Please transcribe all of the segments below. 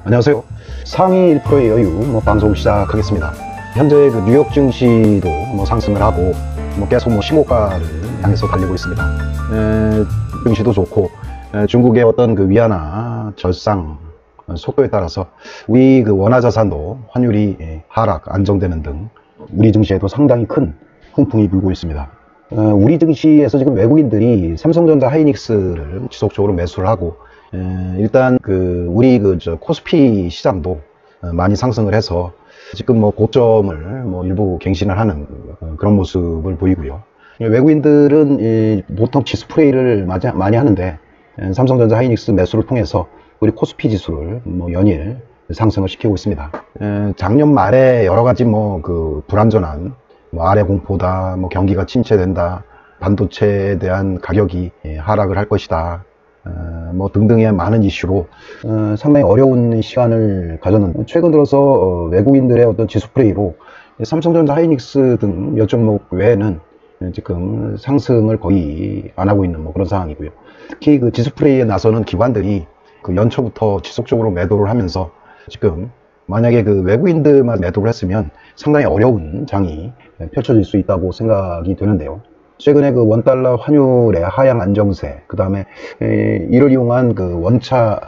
안녕하세요. 상위 1%의 여유 방송 시작하겠습니다. 현재 그 뉴욕 증시도 상승을 하고 계속 신고가를 향해서 달리고 있습니다. 증시도 좋고 중국의 어떤 그 위안화 절상 속도에 따라서 우리 그 원화 자산도 환율이 하락 안정되는 등 우리 증시에도 상당히 큰 훈풍이 불고 있습니다. 우리 증시에서 지금 외국인들이 삼성전자 하이닉스를 지속적으로 매수를 하고 일단 우리 코스피 시장도 많이 상승을 해서 지금 고점을 일부 갱신을 하는 그런 모습을 보이고요. 외국인들은 보통 지수 플레이를 많이 하는데 삼성전자 하이닉스 매수를 통해서 우리 코스피 지수를 연일 상승을 시키고 있습니다. 작년 말에 여러 가지 불안전한 아래 공포다, 경기가 침체된다, 반도체에 대한 가격이 하락을 할 것이다, 등등의 많은 이슈로 상당히 어려운 시간을 가졌는데, 최근 들어서 외국인들의 어떤 지수 플레이로 삼성전자 하이닉스 등 몇 종목 외에는 지금 상승을 거의 안 하고 있는 그런 상황이고요. 특히 그 지수 플레이에 나서는 기관들이 연초부터 지속적으로 매도를 하면서 지금 만약에 외국인들만 매도를 했으면 상당히 어려운 장이 펼쳐질 수 있다고 생각이 되는데요. 최근에 원달러 환율의 하향 안정세, 그 다음에 이를 이용한 원차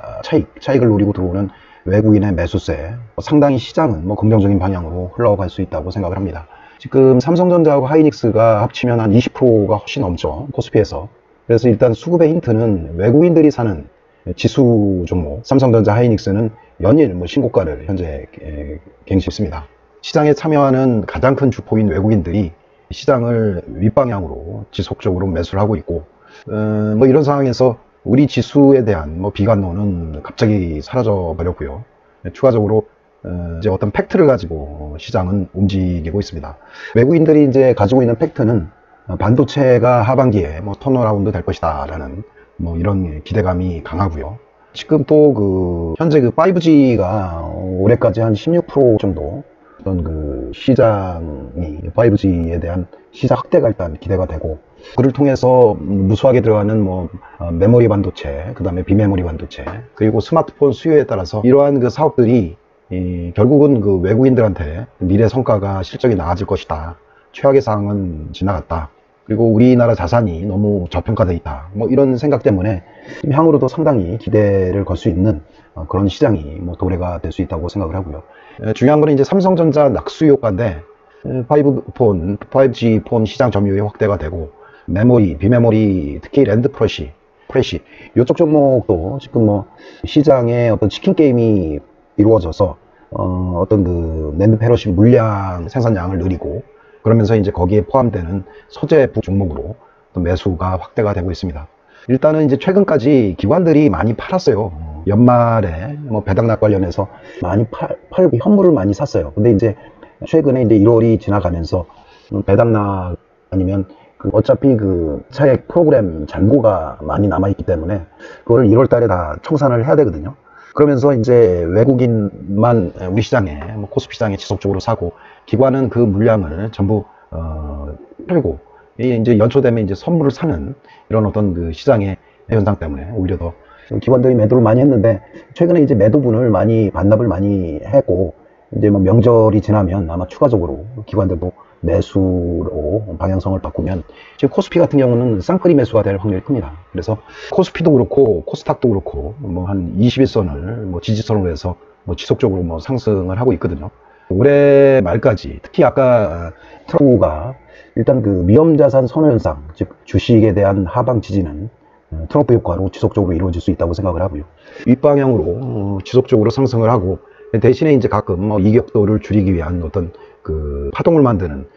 차익을 노리고 들어오는 외국인의 매수세, 상당히 시장은 긍정적인 방향으로 흘러갈 수 있다고 생각을 합니다. 지금 삼성전자하고 하이닉스가 합치면 한 20%가 훨씬 넘죠, 코스피에서. 그래서 일단 수급의 힌트는 외국인들이 사는 지수 종목 삼성전자 하이닉스는 연일 신고가를 현재 갱신했습니다. 시장에 참여하는 가장 큰 주포인 외국인들이 시장을 윗방향으로 지속적으로 매수를 하고 있고, 이런 상황에서 우리 지수에 대한 비관론은 갑자기 사라져 버렸고요. 추가적으로 이제 어떤 팩트를 가지고 시장은 움직이고 있습니다. 외국인들이 이제 가지고 있는 팩트는 반도체가 하반기에 턴어라운드 될 것이다 라는 이런 기대감이 강하고요. 지금 또 현재 5G가 올해까지 한 16% 정도 어떤 시장이 5G에 대한 시장 확대가 일단 기대가 되고, 그를 통해서 무수하게 들어가는 메모리 반도체, 그 다음에 비메모리 반도체, 그리고 스마트폰 수요에 따라서 이러한 사업들이 결국은 외국인들한테 미래 성과가 실적이 나아질 것이다, 최악의 상황은 지나갔다, 그리고 우리나라 자산이 너무 저평가되어 있다, 이런 생각 때문에 향후로도 상당히 기대를 걸 수 있는 그런 시장이 도래가 될 수 있다고 생각을 하고요. 중요한 거는 이제 삼성전자 낙수 효과인데, 5G 폰 시장 점유율이 확대가 되고, 메모리, 비메모리, 특히 랜드 프레시 이쪽 종목도 지금 시장에 어떤 치킨 게임이 이루어져서 어떤 랜드 패러시 물량 생산량을 늘리고, 그러면서 이제 거기에 포함되는 소재 종목으로 또 매수가 확대가 되고 있습니다. 일단은 이제 최근까지 기관들이 많이 팔았어요. 연말에 배당락 관련해서 많이 팔고 현물을 많이 샀어요. 근데 이제 최근에 이제 1월이 지나가면서 배당락 아니면 어차피 차액 프로그램 잔고가 많이 남아있기 때문에 그거를 1월 달에 다 청산을 해야 되거든요. 그러면서 이제 외국인만 우리 시장에 코스피 시장에 지속적으로 사고, 기관은 그 물량을 전부 팔고, 이제 연초 되면 이제 선물을 사는 이런 어떤 시장의 현상 때문에 오히려 더 기관들이 매도를 많이 했는데, 최근에 이제 매도분을 많이 반납을 많이 했고, 이제 명절이 지나면 아마 추가적으로 기관들도 매수로 방향성을 바꾸면, 지금 코스피 같은 경우는 쌍끌이 매수가 될 확률이 큽니다. 그래서 코스피도 그렇고 코스닥도 그렇고 한 21선을 지지선으로 해서 지속적으로 상승을 하고 있거든요. 올해 말까지, 특히 아까 트럼프가 일단 위험자산 선호현상, 즉 주식에 대한 하방 지지는 트럼프 효과로 지속적으로 이루어질 수 있다고 생각을 하고요. 윗방향으로 지속적으로 상승을 하고, 대신에 이제 가끔 이격도를 줄이기 위한 어떤 파동을 만드는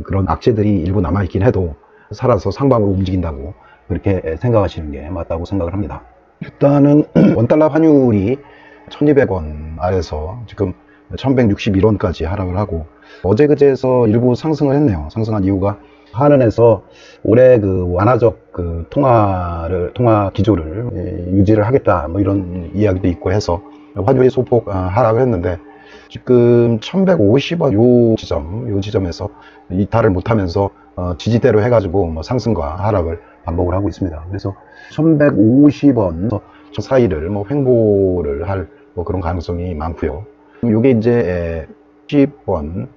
그런 악재들이 일부 남아있긴 해도 살아서 상방으로 움직인다고 그렇게 생각하시는 게 맞다고 생각을 합니다. 일단은 원달러 환율이 1200원 아래서 지금 1161원까지 하락을 하고, 어제 그제에서 일부 상승을 했네요. 상승한 이유가 한은에서 올해 완화적 통화 기조를 유지를 하겠다, 이런 이야기도 있고 해서 환율이 소폭 하락을 했는데, 지금 1150원 요 지점에서 이탈을 못하면서 지지대로 해가지고 상승과 하락을 반복을 하고 있습니다. 그래서 1150원 사이를 횡보를 할 뭐 그런 가능성이 많고요. 이게 이제 10번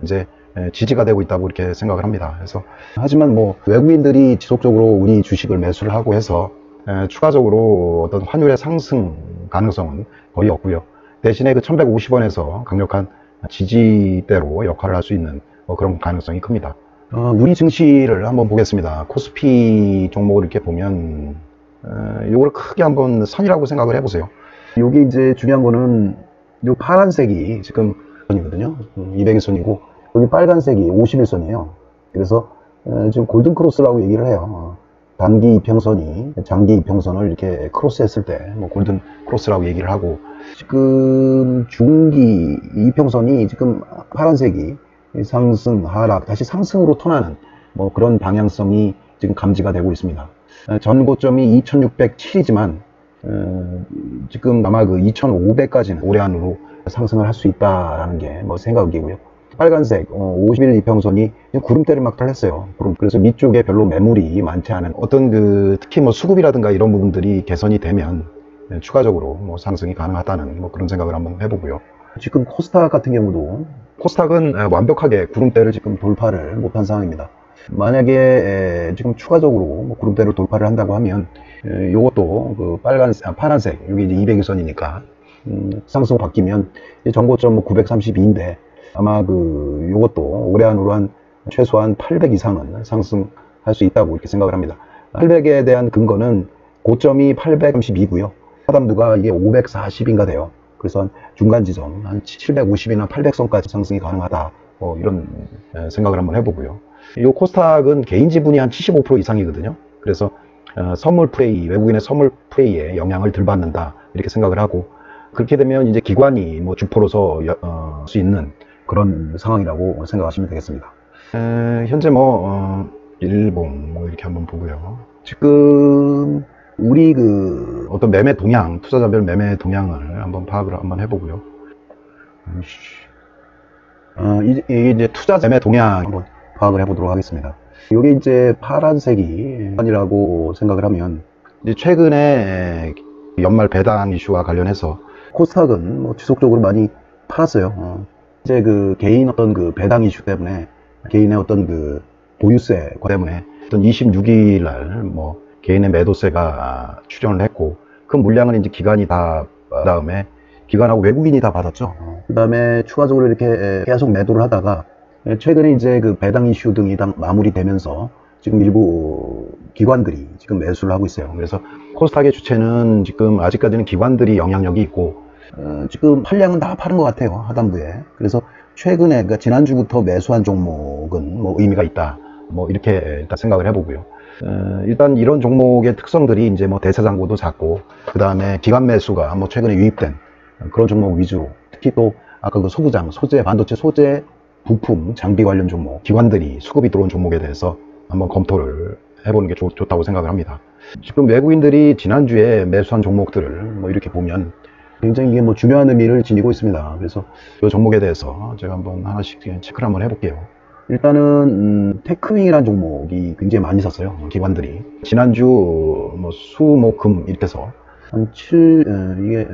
이제 지지가 되고 있다고 이렇게 생각을 합니다. 그래서 하지만 뭐 외국인들이 지속적으로 우리 주식을 매수를 하고 해서 추가적으로 어떤 환율의 상승 가능성은 거의 없고요. 대신에 그 1150원에서 강력한 지지대로 역할을 할 수 있는 뭐 그런 가능성이 큽니다. 우리 증시를 한번 보겠습니다. 코스피 종목을 이렇게 보면 이걸 크게 한번 선이라고 생각을 해보세요. 여기 이제 중요한 거는 요 파란색이 지금 선이거든요. 200일선이고 여기 빨간색이 51선이에요. 그래서 지금 골든 크로스라고 얘기를 해요. 단기 이평선이 장기 이평선을 이렇게 크로스했을 때 뭐 골든 크로스라고 얘기를 하고, 지금 중기 이평선이 지금 파란색이 상승 하락 다시 상승으로 턴하는 뭐 그런 방향성이 지금 감지가 되고 있습니다. 전고점이 2607이지만 지금 아마 그 2500까지는 올해 안으로 상승을 할 수 있다라는 게 뭐 생각이고요. 빨간색 50일 이평선이 구름대를 막 달렸어요. 그래서 밑쪽에 별로 매물이 많지 않은 어떤 그 특히 뭐 수급이라든가 이런 부분들이 개선이 되면 추가적으로 뭐 상승이 가능하다는 뭐 그런 생각을 한번 해보고요. 지금 코스닥 같은 경우도 코스닥은 완벽하게 구름대를 지금 돌파를 못한 상황입니다. 만약에 지금 추가적으로 뭐 구름대를 돌파를 한다고 하면 이것도 그 파란색 여기 이제 200일선이니까 상승 바뀌면 전고점 932인데 아마 그 요것도 올해 안으로 한 최소한 800 이상은 상승할 수 있다고 이렇게 생각을 합니다. 800에 대한 근거는 고점이 832고요. 하단부가 이게 540인가 돼요. 그래서 한 중간 지점 한 750이나 800선까지 상승이 가능하다. 뭐 이런 생각을 한번 해보고요. 이 코스닥은 개인 지분이 한 75% 이상이거든요. 그래서 선물 플레이, 외국인의 선물 플레이에 영향을 덜 받는다 이렇게 생각을 하고, 그렇게 되면 이제 기관이 뭐 주포로서 수 있는 그런 상황이라고 생각하시면 되겠습니다. 현재 뭐 일본 뭐 이렇게 한번 보고요. 지금 우리 그 어떤 매매 동향, 투자자별 매매 동향을 한번 파악을 한번 해보고요. 이게 이제 투자 매매 동향 한번 파악을 해보도록 하겠습니다. 이게 이제 파란색이 아니라고 생각을 하면 이제 최근에 연말 배당 이슈와 관련해서 코스닥은 뭐 지속적으로 많이 팔았어요. 이제 그 개인 어떤 그 배당 이슈 때문에, 개인의 어떤 그 보유세 때문에 어떤 26일 날 뭐 개인의 매도세가 출현을 했고, 그 물량을 이제 기관이 다 다음에 기관하고 외국인이 다 받았죠. 그 다음에 추가적으로 이렇게 계속 매도를 하다가 최근에 이제 그 배당 이슈 등이 다 마무리되면서 지금 일부 기관들이 지금 매수를 하고 있어요. 그래서 코스닥의 주체는 지금 아직까지는 기관들이 영향력이 있고, 지금 판량은 다 파는 것 같아요, 하단부에. 그래서 최근에, 그러니까 지난주부터 매수한 종목은 뭐 의미가 있다, 뭐 이렇게 일단 생각을 해보고요. 일단 이런 종목의 특성들이 이제 뭐 대세장고도 작고, 그 다음에 기관 매수가 뭐 최근에 유입된 그런 종목 위주로, 특히 또 아까 그 소부장, 소재, 반도체 소재, 부품, 장비 관련 종목, 기관들이 수급이 들어온 종목에 대해서 한번 검토를 해보는 게 좋다고 생각을 합니다. 지금 외국인들이 지난주에 매수한 종목들을 뭐 이렇게 보면 굉장히 이게 뭐 중요한 의미를 지니고 있습니다. 그래서 이 종목에 대해서 제가 한번 하나씩 체크를 한번 해볼게요. 일단은 테크윙이라는 종목이 굉장히 많이 샀어요, 기관들이. 지난주 뭐 수, 목, 금 이렇게 해서 한 7, 이게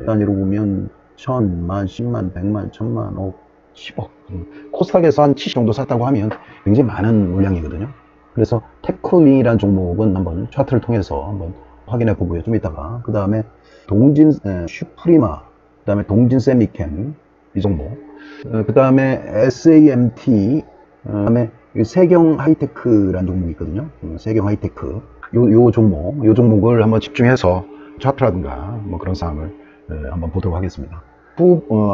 단위로 보면 1000만, 10만, 100만, 1000만, 5, 10억. 코스닥에서 한 70 정도 샀다고 하면 굉장히 많은 물량이거든요. 그래서 테크윙이라는 종목은 한번 차트를 통해서 한번 확인해 보고요, 좀 이따가. 그 다음에 동진 슈프리마, 그 다음에 동진 세미캠, 이 종목, 그 다음에 SAMT, 그 다음에 세경 하이테크라는 종목이 있거든요. 세경 하이테크, 요 종목을 한번 집중해서 차트라든가 뭐 그런 사항을 한번 보도록 하겠습니다.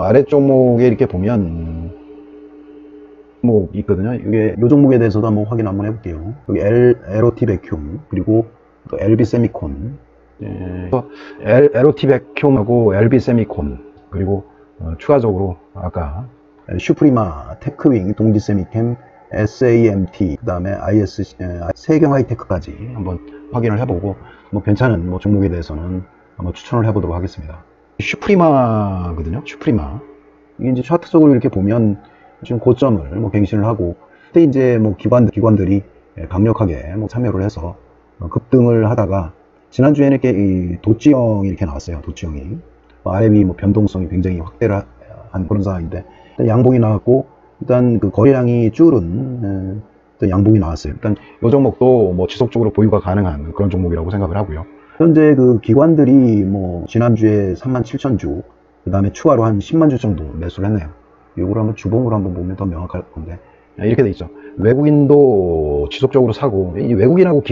아래 종목에 이렇게 보면 뭐 있거든요. 이게 요 종목에 대해서도 한번 확인 한번 해볼게요. 여기 LOT 베큐um, 그리고 또 LB 세미콘, LOT 베큐um하고 LB 세미콘, 그리고 추가적으로 아까 슈프리마, 테크윙, 동지 세미캠, SAMT, 그 다음에 세경 하이테크까지 한번 확인을 해보고, 뭐 괜찮은 뭐 종목에 대해서는 한번 추천을 해보도록 하겠습니다. 슈프리마거든요. 슈프리마. 이게 이제 차트적으로 이렇게 보면 지금 고점을 뭐 갱신을 하고, 그때 이제 뭐 기관들이 강력하게 뭐 참여를 해서 급등을 하다가, 지난주에는 이렇게 이 도치형이 이렇게 나왔어요. 도치형이. RM이 뭐 변동성이 굉장히 확대를 한 그런 상황인데, 일단 양봉이 나왔고, 일단 그 거래량이 줄은 일단 양봉이 나왔어요. 일단 이 종목도 뭐 지속적으로 보유가 가능한 그런 종목이라고 생각을 하고요. 현재 그 기관들이 뭐 지난주에 37,000주, 그 다음에 추가로 한 10만 주 정도 매수를 했네요. 이걸 한번 주봉으로 한번 보면 더 명확할 건데, 이렇게 돼 있죠. 외국인도 지속적으로 사고, 이 외국인하고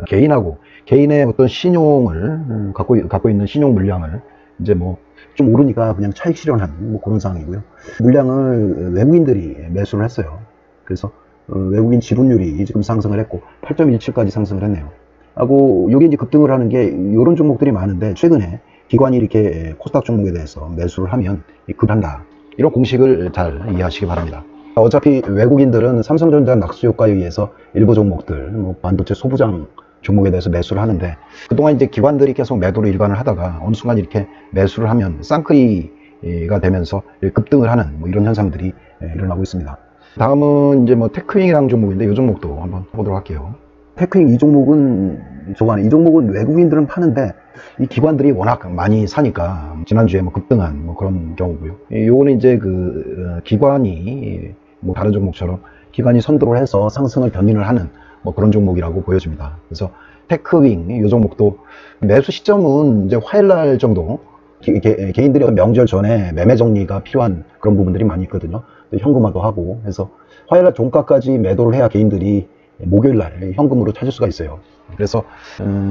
개인하고 개인의 어떤 신용을 갖고 있는 신용 물량을 이제 뭐 좀 오르니까 그냥 차익 실현한 뭐 그런 상황이고요. 물량을 외국인들이 매수를 했어요. 그래서 외국인 지분율이 지금 상승을 했고 8.17까지 상승을 했네요. 하고 요게 이제 급등을 하는 게 이런 종목들이 많은데, 최근에 기관이 이렇게 코스닥 종목에 대해서 매수를 하면 급한다, 이런 공식을 잘 이해하시기 바랍니다. 어차피 외국인들은 삼성전자 낙수 효과에 의해서 일부 종목들, 뭐 반도체 소부장 종목에 대해서 매수를 하는데, 그동안 이제 기관들이 계속 매도를 일관을 하다가 어느 순간 이렇게 매수를 하면 쌍끌이가 되면서 급등을 하는 뭐 이런 현상들이 일어나고 있습니다. 다음은 이제 뭐 테크윙이라는 종목인데, 이 종목도 한번 보도록 할게요. 테크윙 이 종목은 이 종목은 외국인들은 파는데 이 기관들이 워낙 많이 사니까 지난주에 뭐 급등한 뭐 그런 경우고요. 요거는 이제 그 기관이 뭐 다른 종목처럼 기관이 선도를 해서 상승을 견인을 하는 뭐 그런 종목이라고 보여집니다. 그래서 테크윙 이 종목도 매수 시점은 이제 화요일날 정도, 개인들이 명절 전에 매매 정리가 필요한 그런 부분들이 많이 있거든요. 현금화도 하고 해서 화요일날 종가까지 매도를 해야 개인들이 목요일날 현금으로 찾을 수가 있어요. 그래서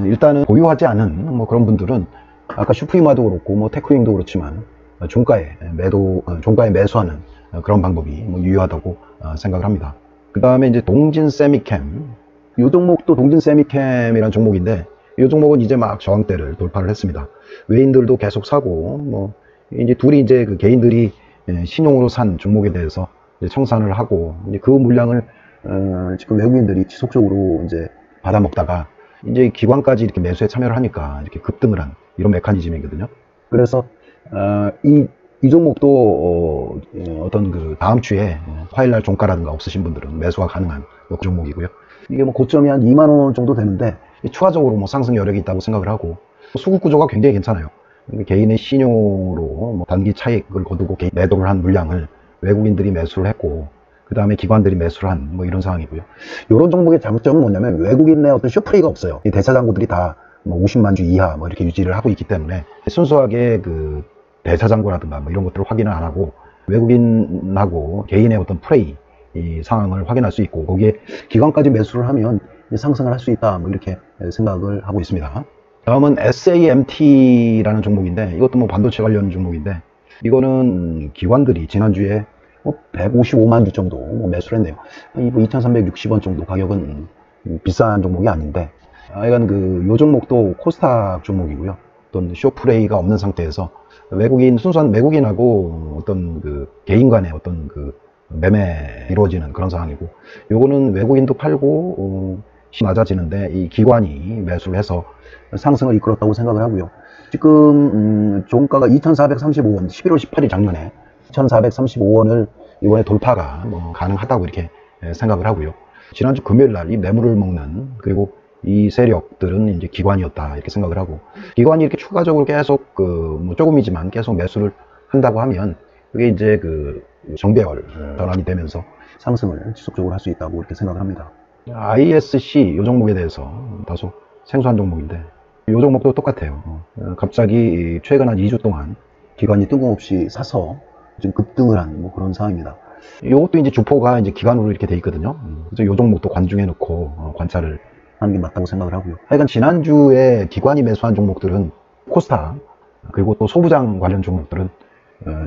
일단은 보유하지 않은 뭐 그런 분들은 아까 슈프리마도 그렇고 뭐 테크윙도 그렇지만 종가에 매수하는 그런 방법이 뭐 유효하다고 생각을 합니다. 그 다음에 이제 동진 세미캠, 이 종목도 동진 세미캠이라는 종목인데, 이 종목은 이제 막 저항대를 돌파를 했습니다. 외인들도 계속 사고, 뭐 이제 둘이 이제 그 개인들이 신용으로 산 종목에 대해서 이제 청산을 하고, 이제 그 물량을 지금 외국인들이 지속적으로 이제 받아먹다가 이제 기관까지 이렇게 매수에 참여를 하니까 이렇게 급등을 한 이런 메커니즘이거든요. 그래서 이 종목도 어떤 그 다음 주에 화요일날 종가라든가 없으신 분들은 매수가 가능한 그 종목이고요. 이게 뭐 고점이 한 2만 원 정도 되는데 추가적으로 뭐 상승 여력이 있다고 생각을 하고, 수급 구조가 굉장히 괜찮아요. 개인의 신용으로 뭐 단기 차익을 거두고 매도를 한 물량을 외국인들이 매수를 했고, 그 다음에 기관들이 매수를 한 뭐 이런 상황이고요. 이런 종목의 장점은 뭐냐면 외국인의 어떤 쇼프레이가 없어요. 이 대차장고들이 다 뭐 50만 주 이하 뭐 이렇게 유지를 하고 있기 때문에 순수하게 그 대차장고라든가 뭐 이런 것들을 확인을 안 하고 외국인하고 개인의 어떤 플레이 이 상황을 확인할 수 있고, 거기에 기관까지 매수를 하면 상승을 할 수 있다, 뭐 이렇게 생각을 하고 있습니다. 다음은 SAMT라는 종목인데, 이것도 뭐 반도체 관련 종목인데, 이거는 기관들이 지난주에 155만 주 정도 뭐 매수를 했네요. 2,360원 정도 가격은 비싼 종목이 아닌데, 하여간 요 종목도 코스닥 종목이고요. 어떤 쇼플레이가 없는 상태에서 순수한 외국인하고 어떤 그 개인 간의 어떤 그 매매 이루어지는 그런 상황이고, 요거는 외국인도 팔고 낮아지는데 이 기관이 매수를 해서 상승을 이끌었다고 생각을 하고요. 지금 종가가 2,435원, 11월 18일 작년에 2,435원을 이번에 돌파가 뭐 가능하다고 이렇게 생각을 하고요. 지난주 금요일날 이 매물을 먹는, 그리고 이 세력들은 이제 기관이었다 이렇게 생각을 하고, 기관이 이렇게 추가적으로 계속 뭐 조금이지만 계속 매수를 한다고 하면 그게 이제 그 정배열 전환이 되면서 상승을 지속적으로 할 수 있다고 이렇게 생각을 합니다. ISC 이 종목에 대해서 다소 생소한 종목인데, 이 종목도 똑같아요. 갑자기 최근 한 2주 동안 기관이 뜬금없이 사서 지금 급등을 한 뭐 그런 상황입니다. 이것도 이제 주포가 이제 기관으로 이렇게 돼 있거든요. 그래서 이 종목도 관중해 놓고 관찰을 하는 게 맞다고 생각을 하고요. 하여간 지난주에 기관이 매수한 종목들은 코스닥, 그리고 또 소부장 관련 종목들은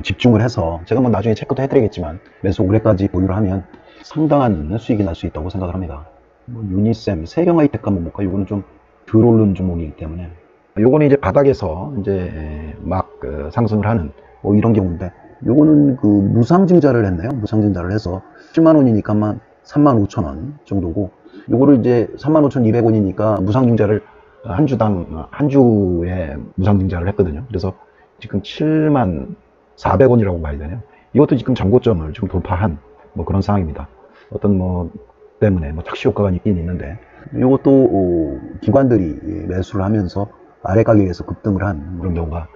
집중을 해서, 제가 뭐 나중에 체크도 해드리겠지만 매수 올해까지 보유를 하면 상당한 수익이 날 수 있다고 생각을 합니다. 뭐 유니셈, 세경하이텍 한번 볼까? 이거는 좀 덜 오른 종목이기 때문에, 요거는 이제 바닥에서 이제 막 상승을 하는 뭐 이런 경우인데, 요거는 그 무상증자를 했네요. 무상증자를 해서 7만 원이니까 35,000원 정도고, 요거를 이제 35,200원이니까 무상증자를 한 주에 무상증자를 했거든요. 그래서 지금 7만 400원이라고 봐야 되네요. 이것도 지금 전고점을 지금 돌파한 뭐 그런 상황입니다. 어떤 뭐 때문에 뭐 착시 효과가 있긴 있는데, 이것도 기관들이 매수를 하면서 아래 가격에서 급등을 한 그런 경우가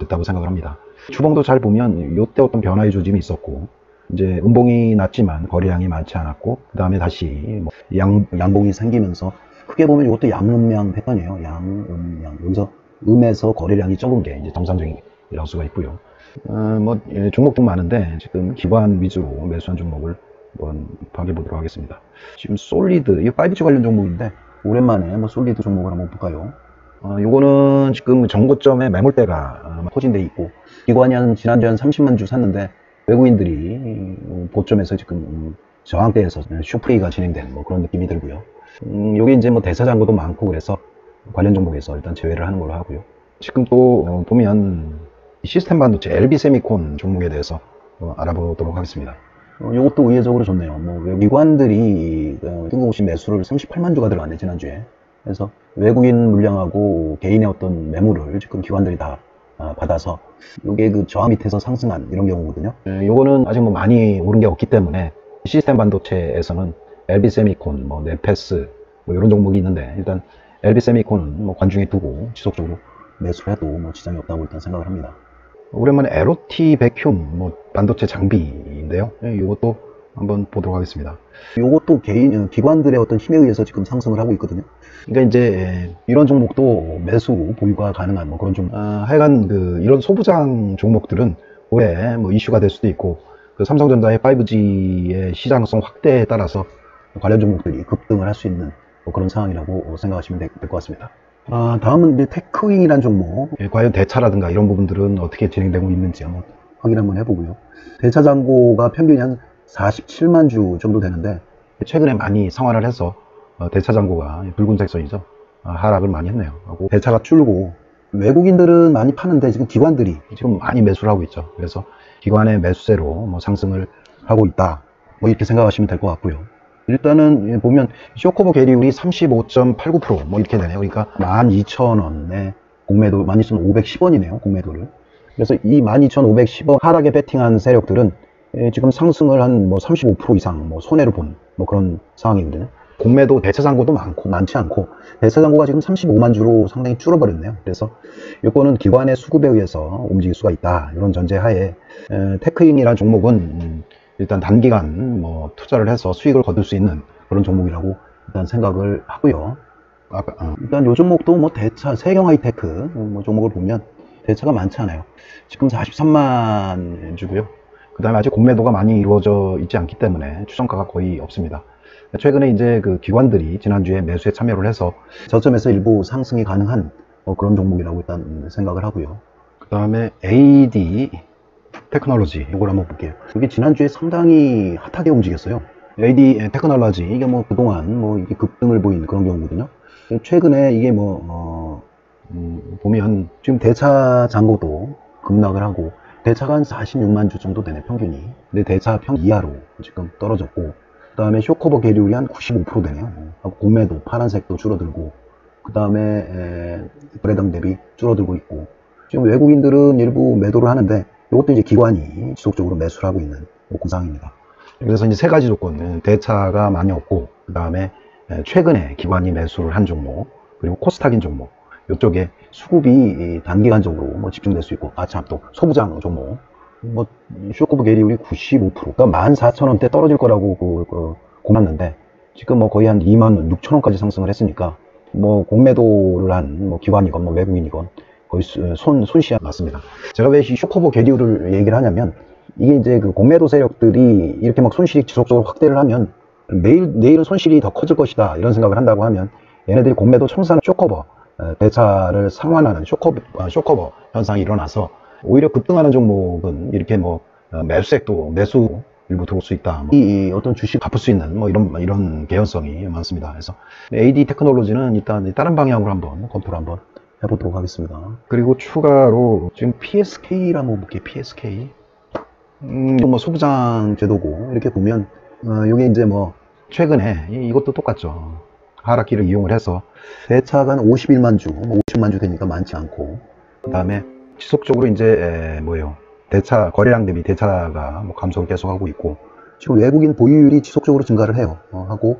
됐다고 생각을 합니다. 주봉도 잘 보면 이때 어떤 변화의 조짐이 있었고, 이제 음봉이 낮지만 거래량이 많지 않았고, 그 다음에 다시 뭐 양봉이 생기면서, 크게 보면 이것도 양음양 패턴이에요. 양음양. 여기서 음에서 거래량이 적은 게 이제 정상적이라고 수가 있고요. 종목도 많은데 지금 기관 위주로 매수한 종목을 한번 파악해 보도록 하겠습니다. 지금 솔리드, 이거 5G 관련 종목인데 오랜만에 솔리드 종목을 한번 볼까요? 요거는 지금 정고점에 매물대가 포진돼 있고, 기관이 지난주에 한 30만 주 샀는데 외국인들이 고점에서 지금 저항대에서 쇼프레이가 진행된 그런 느낌이 들고요. 요게 이제 대사장고도 많고 그래서 관련 종목에서 일단 제외를 하는 걸로 하고요. 지금 또 보면 시스템 반도체 LB 세미콘 종목에 대해서 알아보도록 하겠습니다. 이것도 의외적으로 좋네요. 외국인들이 뜬금없이 매수를 38만 주가 들어갔네, 지난주에. 그래서 외국인 물량하고 개인의 어떤 매물을 지금 기관들이 다 받아서 이게 그 저항 밑에서 상승한 이런 경우거든요. 요거는 아직 많이 오른 게 없기 때문에 시스템 반도체에서는 LB 세미콘, 네페스 이런 종목이 있는데, 일단 LB 세미콘은 관중에 두고 지속적으로 매수를 해도 지장이 없다고 일단 생각을 합니다. 오랜만에 LOT 백큐ම් 반도체 장비인데요. 이것도 한번 보도록 하겠습니다. 이것도 기관들의 어떤 힘에 의해서 지금 상승을 하고 있거든요. 그러니까 이제 이런 종목도 매수 보유가 가능한 그런 하여간 이런 소부장 종목들은 올해 이슈가 될 수도 있고, 삼성전자의 5G의 시장성 확대에 따라서 관련 종목들이 급등을 할 수 있는 그런 상황이라고 생각하시면 될 것 같습니다. 다음은 이제 테크윙이라는 종목, 과연 대차라든가 이런 부분들은 어떻게 진행되고 있는지 한번 확인 한번 해보고요. 대차 잔고가 평균이 한 47만 주 정도 되는데, 최근에 많이 상환을 해서 대차 잔고가 붉은색 선이죠. 하락을 많이 했네요. 하고 대차가 줄고, 외국인들은 많이 파는데 지금 기관들이 지금 많이 매수를 하고 있죠. 그래서 기관의 매수세로 상승을 하고 있다, 이렇게 생각하시면 될 것 같고요. 일단은 보면 쇼커버 계리율이 35.89% 이렇게 되네요. 그러니까 12,000원에 공매도 12,510원이네요, 공매도를. 그래서 이 12,510원 하락에 베팅한 세력들은 지금 상승을 한 35% 이상 손해를 본 그런 상황이거든요. 공매도 대차 잔고도 많지 않고, 대차 잔고가 지금 35만 주로 상당히 줄어버렸네요. 그래서 이거는 기관의 수급에 의해서 움직일 수가 있다, 이런 전제하에 테크잉이라는 종목은 일단 단기간 투자를 해서 수익을 거둘 수 있는 그런 종목이라고 일단 생각을 하고요. 일단 요 종목도 대차, 세경 하이테크 종목을 보면 대차가 많지 않아요. 지금 43만 주고요. 그 다음에 아직 공매도가 많이 이루어져 있지 않기 때문에 추정가가 거의 없습니다. 최근에 이제 기관들이 지난주에 매수에 참여를 해서 저점에서 일부 상승이 가능한 그런 종목이라고 일단 생각을 하고요. 그 다음에 AD 테크놀로지, 이걸 한번 볼게요. 이게 지난주에 상당히 핫하게 움직였어요. AD 테크놀로지, 이게 그동안 이게 급등을 보인 그런 경우거든요. 최근에 이게 보면 지금 대차 잔고도 급락을 하고, 대차가 한 46만 주 정도 되네, 평균이. 근데 대차 이하로 지금 떨어졌고, 그 다음에 쇼커버 계류율이 한 95% 되네요. 공매도 파란색도 줄어들고, 그 다음에 거래당 대비 줄어들고 있고, 지금 외국인들은 일부 매도를 하는데, 이것도 이제 기관이 지속적으로 매수를 하고 있는 그런 상황입니다. 그래서 이제 세 가지 조건은 대차가 많이 없고, 그 다음에 최근에 기관이 매수를 한 종목, 그리고 코스닥인 종목, 이쪽에 수급이 단기간적으로 집중될 수 있고, 참 또 소부장 종목, 쇼커버 계리율이 95%, 그러니까 14,000원대 떨어질 거라고 고맙는데, 지금 거의 한 26,000원까지 상승을 했으니까, 공매도를 한 기관이건 외국인이건 거의 손시가 났습니다. 제가 왜 이 쇼커버 계리율을 얘기를 하냐면, 이게 이제 공매도 세력들이 이렇게 손실이 지속적으로 확대를 하면 내일은 손실이 더 커질 것이다, 이런 생각을 한다고 하면, 얘네들이 공매도 청산하는 쇼커버, 대차를 상환하는 쇼커버 현상이 일어나서 오히려 급등하는 종목은 이렇게 매수색도 매수 일부 들어올 수 있다, 이 어떤 주식 갚을 수 있는 이런 개연성이 많습니다. 그래서 AD 테크놀로지는 일단 다른 방향으로 한번 검토를 한번 해보도록 하겠습니다. 그리고 추가로 지금 PSK를 한번 볼게요. PSK 소부장 제도고, 이렇게 보면 이게 이제 최근에 이것도 똑같죠. 하락기를 이용을 해서 대차가 한 51만 주, 50만 주 되니까 많지 않고, 그 다음에 지속적으로 이제 대차 거래량 대비 대차가 감소를 계속하고 있고, 지금 외국인 보유율이 지속적으로 증가를 해요. 하고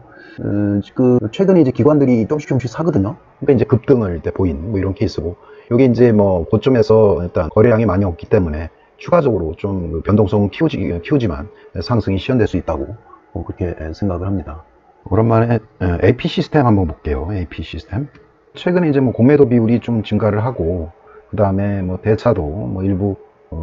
지금 최근에 이제 기관들이 조금씩 사거든요. 그러니까 이제 급등을 보인 이런 케이스고, 이게 이제 뭐 고점에서 일단 거래량이 많이 없기 때문에 추가적으로 좀 변동성은 키우지만 상승이 시현될 수 있다고 그렇게 생각을 합니다. 오랜만에 AP 시스템 한번 볼게요. AP 시스템. 최근에 이제 뭐 공매도 비율이 좀 증가를 하고, 그 다음에 뭐 대차도 뭐 일부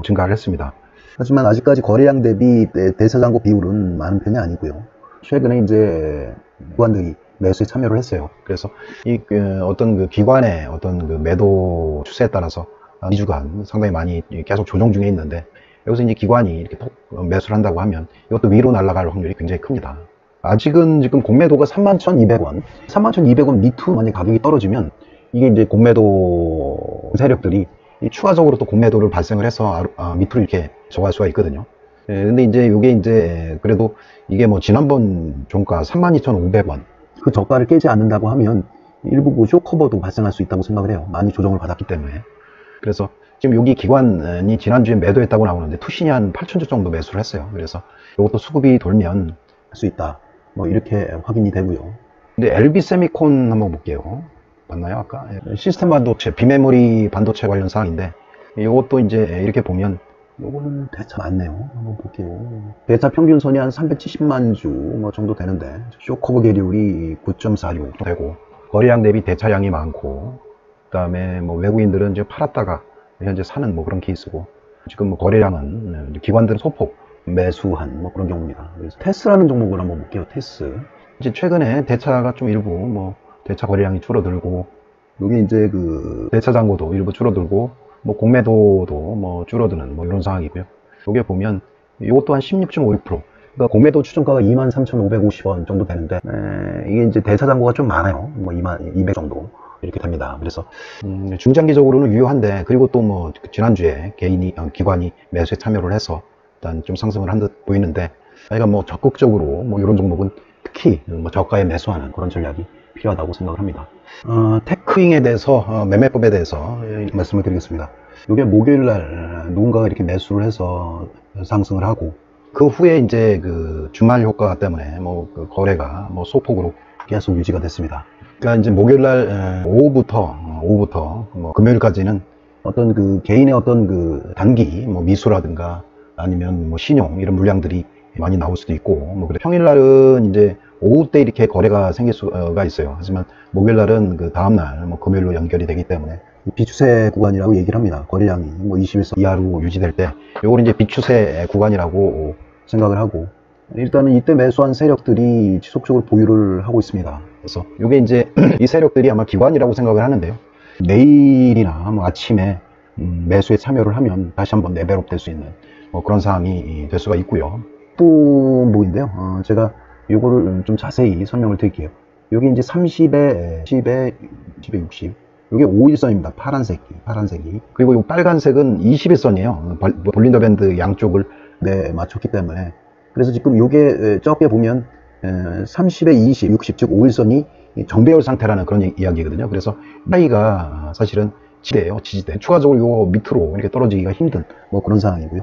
증가를 했습니다. 하지만 아직까지 거래량 대비 대차 잔고 비율은 많은 편이 아니고요. 최근에 이제 기관들이 매수에 참여를 했어요. 그래서 이 어떤 그 기관의 어떤 그 매도 추세에 따라서 2주간 상당히 많이 계속 조정 중에 있는데, 여기서 이제 기관이 이렇게 톡 매수를 한다고 하면 이것도 위로 날아갈 확률이 굉장히 큽니다. 아직은 지금 공매도가 31,200원, 31,200원 밑으로 만약 가격이 떨어지면 이게 이제 공매도 세력들이 추가적으로 또 공매도를 발생을 해서 밑으로 이렇게 저할 수가 있거든요. 근데 이제 이게 이제 그래도 이게 뭐 지난번 종가 32,500원 그 저가를 깨지 않는다고 하면 일부 그 쇼커버도 발생할 수 있다고 생각을 해요. 많이 조정을 받았기 때문에. 그래서 지금 여기 기관이 지난주에 매도했다고 나오는데 투신이 한 8,000주 정도 매수를 했어요. 그래서 이것도 수급이 돌면 할 수 있다. 뭐 이렇게 확인이 되고요. 근데 LB 세미콘 한번 볼게요. 맞나요? 아까 시스템 반도체, 비메모리 반도체 관련 사항인데 이것도 이제 이렇게 보면 요거는 대차 맞네요. 한번 볼게요. 대차 평균선이 한 370만 주 뭐 정도 되는데 쇼커버 계율이 9.46 되고 거래량 대비 대차량이 많고, 그 다음에 뭐 외국인들은 이제 팔았다가 현재 사는 뭐 그런 케이스고, 지금 뭐 거래량은 기관들은 소폭 매수한 뭐 그런 경우입니다. 그래서 테스라는 종목을 한번 볼게요. 테스. 이제 최근에 대차가 좀 일부 뭐 대차 거래량이 줄어들고, 여기 이제 그 대차 잔고도 일부 줄어들고, 뭐 공매도도 뭐 줄어드는 뭐 이런 상황이고요. 여기 보면 이것도 한 16.56%. 그러니까 공매도 추정가가 23,550원 정도 되는데, 이게 이제 대차 잔고가 좀 많아요. 뭐 2200 정도 이렇게 됩니다. 그래서 중장기적으로는 유효한데, 그리고 또 뭐 지난주에 기관이 매수에 참여를 해서 일단 좀 상승을 한 듯 보이는데, 그러니까 뭐 적극적으로 뭐 이런 종목은 특히 뭐 저가에 매수하는 그런 전략이 필요하다고 생각을 합니다. 테크잉에 대해서 매매법에 대해서 말씀을 드리겠습니다. 이게 목요일날 누군가가 이렇게 매수를 해서 상승을 하고, 그 후에 이제 그 주말 효과 때문에 뭐 그 거래가 뭐 소폭으로 계속 유지가 됐습니다. 그러니까 이제 목요일날 오후부터 뭐 금요일까지는 어떤 그 개인의 어떤 그 단기 뭐 미수라든가 아니면 뭐 신용 이런 물량들이 많이 나올 수도 있고, 뭐 그래 평일날은 이제 오후 때 이렇게 거래가 생길 수가 있어요. 하지만 목요일날은 그 다음날 뭐 금요일로 연결이 되기 때문에 비추세 구간이라고 얘기를 합니다. 거래량이 뭐 21선 이하로 유지될 때 요걸 이제 비추세 구간이라고 생각을 하고, 일단은 이때 매수한 세력들이 지속적으로 보유를 하고 있습니다. 그래서 이게 이제 이 세력들이 아마 기관이라고 생각을 하는데요. 내일이나 뭐 아침에 매수에 참여를 하면 다시 한번 레벨업 될 수 있는 뭐 그런 상황이 될 수가 있고요. 또 뭐인데요. 제가 이거를 좀 자세히 설명을 드릴게요. 여기 이제 30에 10에 60. 이게 5일선입니다. 파란색이. 그리고 이 빨간색은 21선이에요. 볼린더 밴드 양쪽을 맞췄기 때문에. 그래서 지금 이게 적게 보면 30에 20, 60, 즉 5일선이 정배열 상태라는 그런 이야기거든요. 그래서 차이가 사실은 지대예요. 지지대. 추가적으로 요 밑으로 이렇게 떨어지기가 힘든 뭐 그런 상황이고요.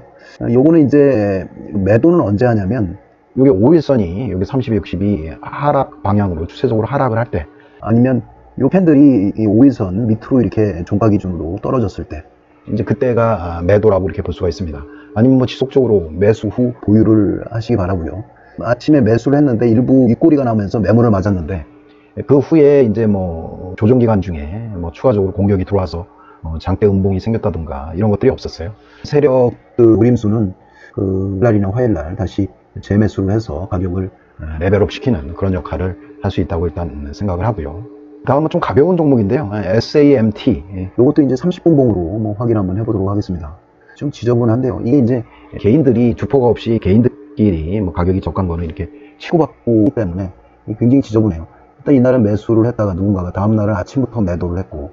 요거는 이제 매도는 언제 하냐면, 요게 5일선이 여기 30, 60이 하락 방향으로 추세적으로 하락을 할 때, 아니면 요 팬들이 이 5일선 밑으로 이렇게 종가 기준으로 떨어졌을 때, 이제 그때가 매도라고 이렇게 볼 수가 있습니다. 아니면 뭐 지속적으로 매수 후 보유를 하시기 바라고요. 아침에 매수를 했는데 일부 윗꼬리가 나오면서 매물을 맞았는데, 그 후에 이제 뭐 조정 기간 중에 뭐 추가적으로 공격이 들어와서 장대 음봉이 생겼다든가 이런 것들이 없었어요. 세력 노림수는 그 날이나 화요일날 다시 재매수를 해서 가격을 레벨업 시키는 그런 역할을 할 수 있다고 일단 생각을 하고요. 다음은 좀 가벼운 종목인데요. SAMT. 이것도 이제 30분봉으로 뭐 확인 한번 해보도록 하겠습니다. 좀 지저분한데요. 이게 이제 개인들이 주포가 없이 개인들끼리 뭐 가격이 저가한 거는 이렇게 치고받고 때문에 굉장히 지저분해요. 일단 이날은 매수를 했다가 누군가가 다음날은 아침부터 매도를 했고,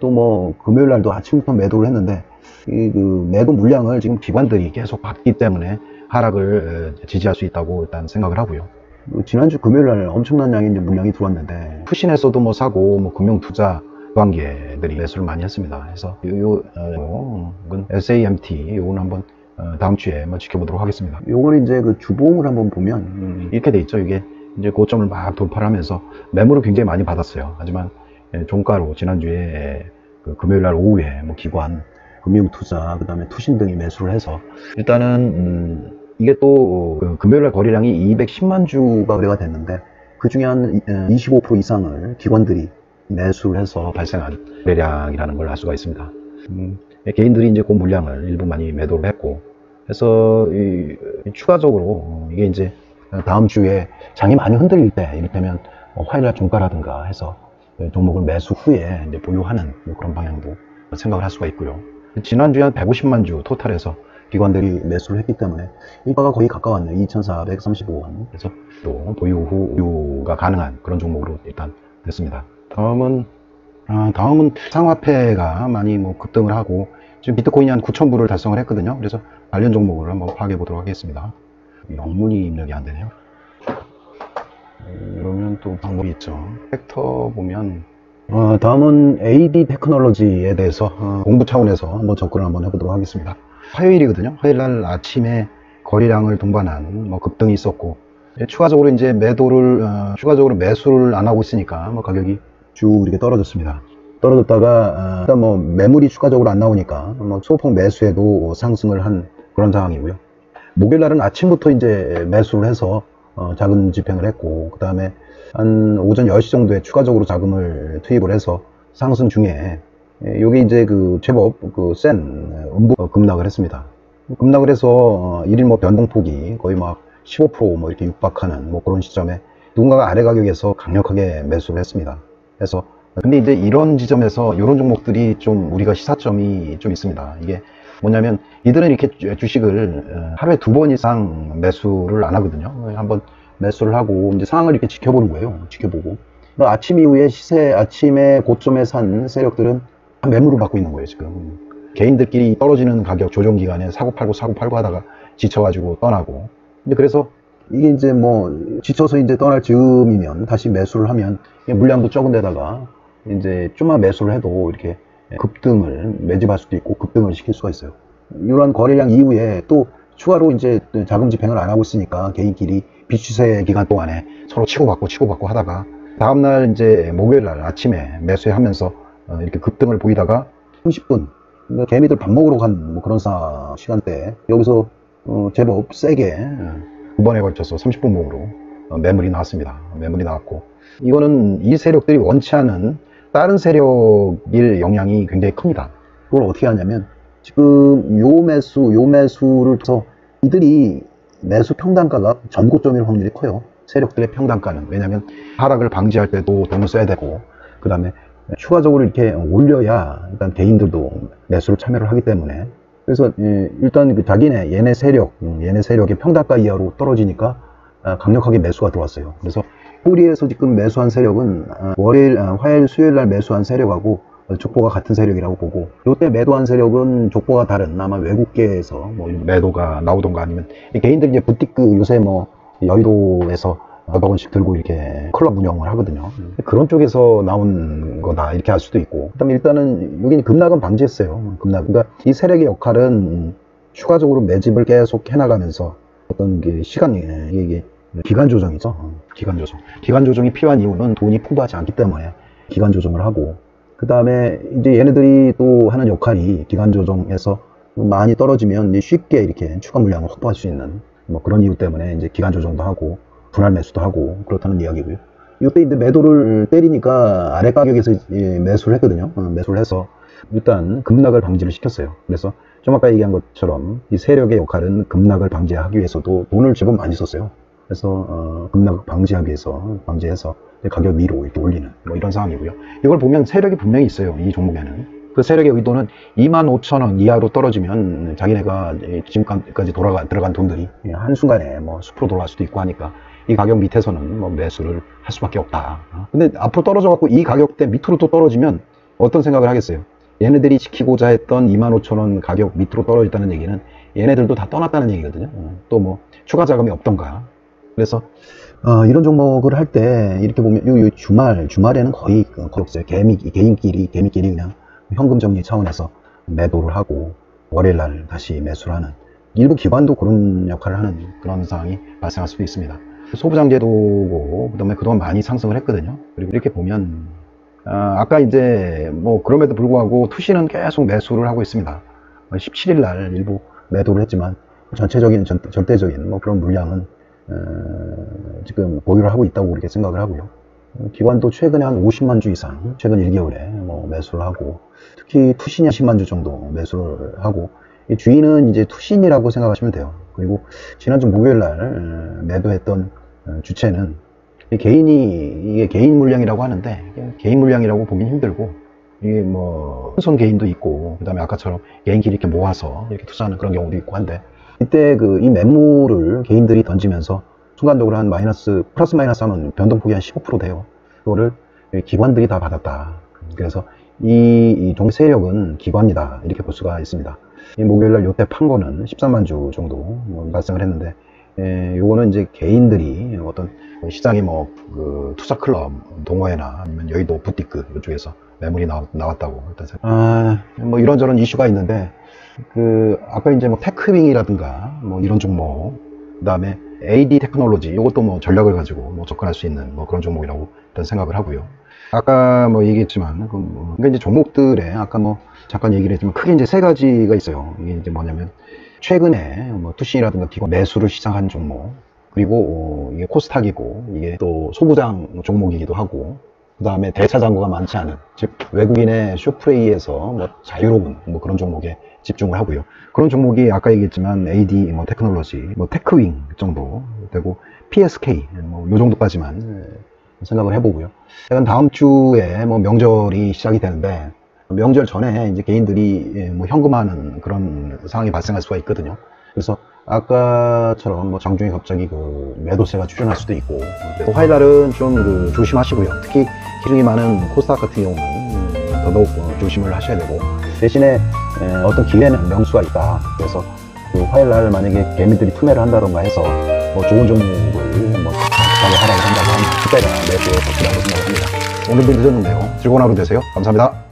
또 뭐 금요일날도 아침부터 매도를 했는데, 그 매도 물량을 지금 기관들이 계속 받기 때문에 하락을 지지할 수 있다고 일단 생각을 하고요. 지난주 금요일날 엄청난 양의 물량이 들어왔는데, 푸신에서도 뭐 사고 뭐 금융투자 관계들이 매수를 많이 했습니다. 그래서 SAMT 요거는 한번 다음 주에 한번 지켜보도록 하겠습니다. 요거는 이제 그 주봉을 한번 보면 이렇게 돼 있죠. 이게 이제 고점을 막 돌파를 하면서 매물을 굉장히 많이 받았어요. 하지만 종가로 지난주에 그 금요일 날 오후에 뭐 기관, 금융투자, 그 다음에 투신 등이 매수를 해서 일단은 이게 또 그 금요일 날 거래량이 210만 주가 거래가 됐는데 그 중에 한 25% 이상을 기관들이 매수를 해서 발생한 거래량이라는 걸 알 수가 있습니다. 개인들이 이제 그 물량을 일부 많이 매도를 했고 해서 추가적으로 이게 이제 다음 주에 장이 많이 흔들릴 때 이를테면 화요일날 종가라든가 해서 종목을 매수 후에 이제 보유하는 그런 방향도 생각을 할 수가 있고요. 지난주에 한 150만 주 토탈에서 기관들이 매수를 했기 때문에 일가가 거의 가까웠네요. 2,435원. 그래서 또 보유 후 보유가 가능한 그런 종목으로 일단 됐습니다. 다음은 상화폐가 많이 뭐 급등을 하고 지금 비트코인이 한 9,000불을 달성을 했거든요. 그래서 관련 종목을 한번 파악해 보도록 하겠습니다. 영문이 입력이 안 되네요. 이러면 또 방법이 있죠. 팩터 보면 다음은 AD 테크놀로지에 대해서 공부 차원에서 한번 접근을 한번 해보도록 하겠습니다. 화요일이거든요. 화요일 날 아침에 거래량을 동반한 뭐 급등이 있었고 추가적으로 이제 추가적으로 매수를 안 하고 있으니까 뭐 가격이 쭉 이렇게 떨어졌습니다. 떨어졌다가 일단 뭐 매물이 추가적으로 안 나오니까 뭐 소폭 매수에도 상승을 한 그런 상황이고요. 목요일 날은 아침부터 이제 매수를 해서 자금 집행을 했고 그 다음에 한 오전 10시 정도에 추가적으로 자금을 투입을 해서 상승 중에 요게 이제 그 제법 그 센 음보 급락을 했습니다. 급락을 해서 일일 뭐 변동폭이 거의 막 15% 이렇게 육박하는 뭐 그런 시점에 누군가가 아래 가격에서 강력하게 매수를 했습니다. 그래서 근데 이제 이런 지점에서 이런 종목들이 좀 우리가 시사점이 좀 있습니다. 이게 뭐냐면 이들은 이렇게 주식을 하루에 2번 이상 매수를 안 하거든요. 한번 매수를 하고 이제 상황을 이렇게 지켜보는 거예요. 지켜보고 아침 이후에 아침에 고점에 산 세력들은 매물을 받고 있는 거예요. 지금 개인들끼리 떨어지는 가격 조정 기간에 사고 팔고 하다가 지쳐가지고 떠나고. 근데 그래서 이게 이제 뭐 지쳐서 이제 떠날 즈음이면 다시 매수를 하면 물량도 적은 데다가 이제 좀만 매수를 해도 이렇게 급등을 매집할 수도 있고 급등을 시킬 수가 있어요. 이러한 거래량 이후에 또 추가로 이제 자금 집행을 안 하고 있으니까 개인끼리 비추세 기간 동안에 서로 치고받고 하다가 다음날 이제 목요일날 아침에 매수하면서 이렇게 급등을 보이다가 30분 개미들 밥 먹으러 간 뭐 그런 시간대에 여기서 제법 세게 2번에 걸쳐서 30분 목으로 매물이 나왔습니다. 매물이 나왔고 이거는 이 세력들이 원치 않은 다른 세력일 영향이 굉장히 큽니다. 그걸 어떻게 하냐면 지금 요 매수를 해서 이들이 매수 평단가가 전고점일 확률이 커요. 세력들의 평단가는. 왜냐하면 하락을 방지할 때도 돈을 써야 되고 그 다음에 추가적으로 이렇게 올려야 일단 개인들도 매수를 참여를 하기 때문에 그래서 일단 그 얘네 세력의 평단가 이하로 떨어지니까 강력하게 매수가 들어왔어요. 그래서 뿌리에서 지금 매수한 세력은 화요일, 수요일 날 매수한 세력하고 족보가 같은 세력이라고 보고 요때 매도한 세력은 족보가 다른 아마 외국계에서 뭐 매도가 나오던가 아니면 개인들이 이제 부티크 요새 뭐 여의도에서 몇억 원씩 들고 이렇게 클럽 운영을 하거든요. 그런 쪽에서 나온 거다 이렇게 할 수도 있고 그다음에 일단은 여기 급락은 방지했어요. 그러니까 이 세력의 역할은 추가적으로 매집을 계속 해나가면서 어떤 게 이게 기간 조정이죠. 기간 조정이 필요한 이유는 돈이 풍부하지 않기 때문에 기간 조정을 하고 그 다음에 이제 얘네들이 또 하는 역할이 기간 조정에서 많이 떨어지면 쉽게 이렇게 추가 물량을 확보할 수 있는 뭐 그런 이유 때문에 이제 기간 조정도 하고 분할 매수도 하고 그렇다는 이야기고요. 이때 이제 매도를 때리니까 아래 가격에서 매수를 했거든요. 매수를 해서 일단 급락을 방지를 시켰어요. 그래서 좀 아까 얘기한 것처럼 이 세력의 역할은 급락을 방지하기 위해서도 돈을 제법 많이 썼어요. 그래서 급락 방지해서 가격 위로 이렇게 올리는 뭐 이런 상황이고요. 이걸 보면 세력이 분명히 있어요. 이 종목에는. 그 세력의 의도는 25,000원 이하로 떨어지면 자기네가 지금까지 들어간 돈들이 한순간에 뭐 숲으로 돌아갈 수도 있고 하니까 이 가격 밑에서는 뭐 매수를 할 수밖에 없다. 근데 앞으로 떨어져 갖고 이 가격대 밑으로 또 떨어지면 어떤 생각을 하겠어요? 얘네들이 지키고자 했던 25,000원 가격 밑으로 떨어졌다는 얘기는 얘네들도 다 떠났다는 얘기거든요. 또 뭐 추가 자금이 없던가. 그래서 이런 종목을 할 때 이렇게 보면 요 주말에는 거의 없어요. 개인끼리 그냥 현금 정리 차원에서 매도를 하고 월요일 날 다시 매수를 하는 일부 기관도 그런 역할을 하는 그런 상황이 발생할 수도 있습니다. 소부장제도고 그다음에 그동안 많이 상승을 했거든요. 그리고 이렇게 보면 아까 이제 뭐 그럼에도 불구하고 투시는 계속 매수를 하고 있습니다. 17일 날 일부 매도를 했지만 전체적인 절대적인 뭐 그런 물량은 지금 보유를 하고 있다고 그렇게 생각을 하고요. 기관도 최근에 한 50만 주 이상 최근 1개월에 뭐 매수를 하고, 특히 투신이 10만 주 정도 매수를 하고, 이 주인은 이제 투신이라고 생각하시면 돼요. 그리고 지난주 목요일 날 매도했던 주체는 이게 개인 물량이라고 하는데, 개인 물량이라고 보긴 힘들고, 이게 뭐 손 개인도 있고, 그 다음에 아까처럼 개인끼리 이렇게 모아서 이렇게 투자하는 그런 경우도 있고 한데, 이때 이 매물을 개인들이 던지면서 순간적으로 한 플러스 마이너스 하면 변동폭이 한 15% 돼요. 그거를 기관들이 다 받았다. 그래서 이 종목 세력은 기관이다, 이렇게 볼 수가 있습니다. 이 목요일날 요때 판 거는 13만 주 정도 발생을 했는데, 요거는 이제 개인들이 어떤 시장이 그 투자 클럽 동호회나 아니면 여의도 부티크 이쪽에서 매물이 나왔다고 일단 뭐 이런저런 이슈가 있는데, 아까 이제 뭐 테크윙이라든가 뭐 이런 종목, 그 다음에 AD 테크놀로지, 이것도 뭐 전략을 가지고 뭐 접근할 수 있는 뭐 그런 종목이라고 일단 생각을 하고요. 아까 뭐 얘기했지만, 그러니까 이제 종목들에 아까 뭐 잠깐 얘기를 했지만 크게 이제 세 가지가 있어요. 이게 이제 뭐냐면, 최근에 뭐 투신이라든가 기관 매수를 시작한 종목, 그리고 이게 코스닥이고, 이게 또 소부장 종목이기도 하고, 그 다음에 대차 잔고가 많지 않은, 즉 외국인의 쇼프레이에서 뭐 자유로운 뭐 그런 종목에 집중을 하고요. 그런 종목이 아까 얘기했지만 AD 뭐 테크놀로지, 뭐 테크윙 정도 되고, PSK 뭐 요 정도까지만 생각을 해보고요. 약간 다음 주에 뭐 명절이 시작이 되는데, 명절 전에 이제 개인들이 뭐 현금화하는 그런 상황이 발생할 수가 있거든요. 그래서 아까처럼 뭐 장중에 갑자기 매도세가 출현할 수도 있고, 또 화요일날은 좀 조심하시고요. 특히 기중이 많은 코스닥 같은 경우는 더더욱 조심을 하셔야 되고, 대신에 어떤 기회는 명수가 있다. 그래서 화요일날 만약에 개미들이 투매를 한다던가 해서 뭐 좋은 종목을 뭐 하라고 한다고 하면 그때가 매수의 도시라고 생각합니다. 오늘도 늦었는데요. 즐거운 하루 되세요. 감사합니다.